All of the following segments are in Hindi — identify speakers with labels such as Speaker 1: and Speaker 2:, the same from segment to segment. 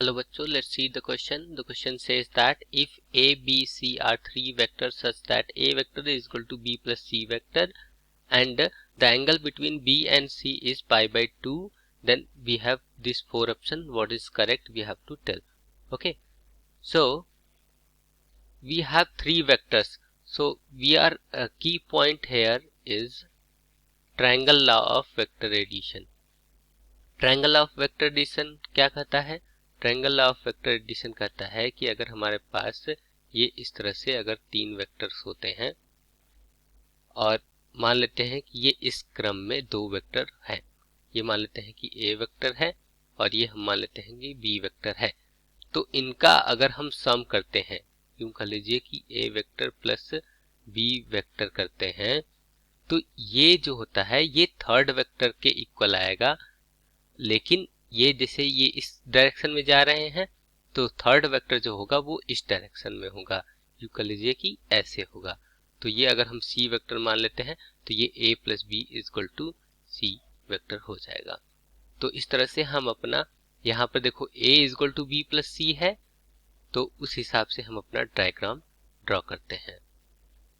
Speaker 1: Hello bachcho, let's see the question. The question says that if A, B, C are three vectors such that A vector is equal to B plus C vector and the angle between B and C is pi by 2, then we have these four options. What is correct we have to tell. Okay, so we have three vectors. So we are key point here is triangle law of vector addition. Triangle of vector addition क्या कहता है? Triangle law of vector addition कहता है कि अगर हमारे पास ये इस तरह से अगर तीन वेक्टर्स होते हैं और मान लेते हैं कि ये इस क्रम में दो वेक्टर हैं, ये मान लेते हैं कि ए वेक्टर है और ये हम मान लेते हैं कि बी वेक्टर है, तो इनका अगर हम सम करते हैं, यूं कह लीजिए कि ए वेक्टर प्लस बी वेक्टर करते हैं, तो ये जो होता है ये थर्ड वेक्टर के इक्वल आएगा। लेकिन ये जैसे ये इस डायरेक्शन में जा रहे हैं तो थर्ड वेक्टर जो होगा वो इस डायरेक्शन में होगा, यू कर लीजिए कि ऐसे होगा। तो ये अगर हम सी वेक्टर मान लेते हैं तो ये a plus b is equal to c vector हो जाएगा। तो इस तरह से हम अपना यहाँ पर देखो a is equal to B plus C है, तो उस हिसाब से हम अपना डायग्राम ड्रॉ करते हैं।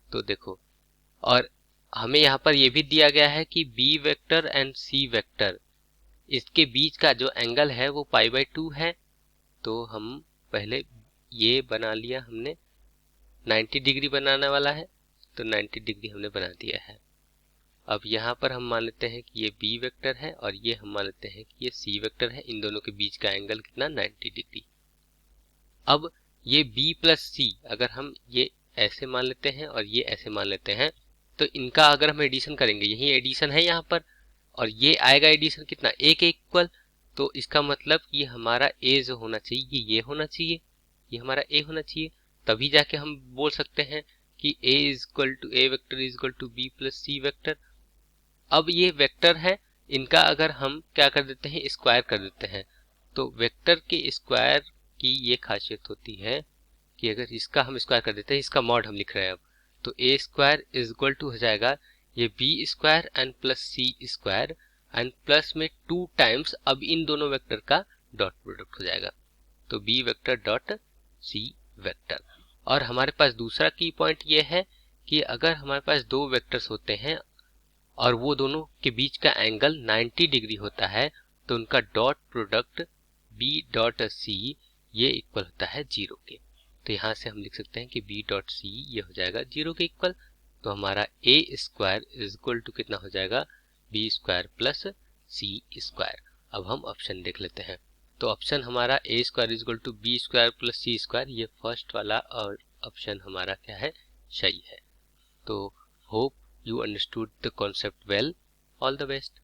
Speaker 1: तो देखो, और हमें यहाँ पर ये भी दिया गया है कि b vector and c vector इसके बीच का जो एंगल है वो पाई बाय 2 है। तो हम पहले ये बना लिया हमने, 90 डिग्री बनाने वाला है तो 90 डिग्री हमने बना दिया है। अब यहाँ पर हम मान लेते हैं कि ये बी वेक्टर है और ये हम मान लेते हैं कि ये सी वेक्टर है। इन दोनों के बीच का एंगल कितना? 90 डिग्री। अब ये बी प्लस सी अगर हम ये ऐसे मान लेते हैं और ये ऐसे मान लेते हैं, तो इनका अगर हम एडिशन करेंगे, यही एडिशन है यहाँ पर, और ये आएगा एडिशन कितना? ए के इक्वल। तो इसका मतलब ये हमारा ए जो होना चाहिए ये होना चाहिए, ये हमारा ए होना चाहिए, तभी जाके हम बोल सकते हैं कि A is equal to A vector is equal to B plus C vector. अब ये वेक्टर है, इनका अगर हम क्या कर देते हैं? स्क्वायर कर देते हैं। तो वेक्टर के स्क्वायर की ये खासियत होती है कि अगर इसका हम स्क्वायर कर देते हैं, इसका मॉड हम लिख रहे हैं अब, तो a square is equal to हो जाएगा ये b square and plus C square and plus में 2 टाइम्स अब इन दोनों वेक्टर का डॉट प्रोडक्ट हो जाएगा, तो b vector dot c vector. और हमारे पास दूसरा की पॉइंट ये है कि अगर हमारे पास दो वेक्टर्स होते हैं और वो दोनों के बीच का एंगल 90 डिग्री होता है, तो उनका dot product b dot c ये इक्वल होता है 0 के। तो यहाँ से हम लिख सकते हैं कि बी डॉट सी ये हो जाएगा 0 के इक्वल। तो हमारा A square is equal to कितना हो जाएगा? बी स्क्वायर प्लस सी स्क्वायर। अब हम ऑप्शन देख लेते हैं। तो ऑप्शन हमारा A square is equal to B square plus C square, ये फर्स्ट वाला और ऑप्शन हमारा क्या है? सही है। तो hope you understood the concept well. All the best.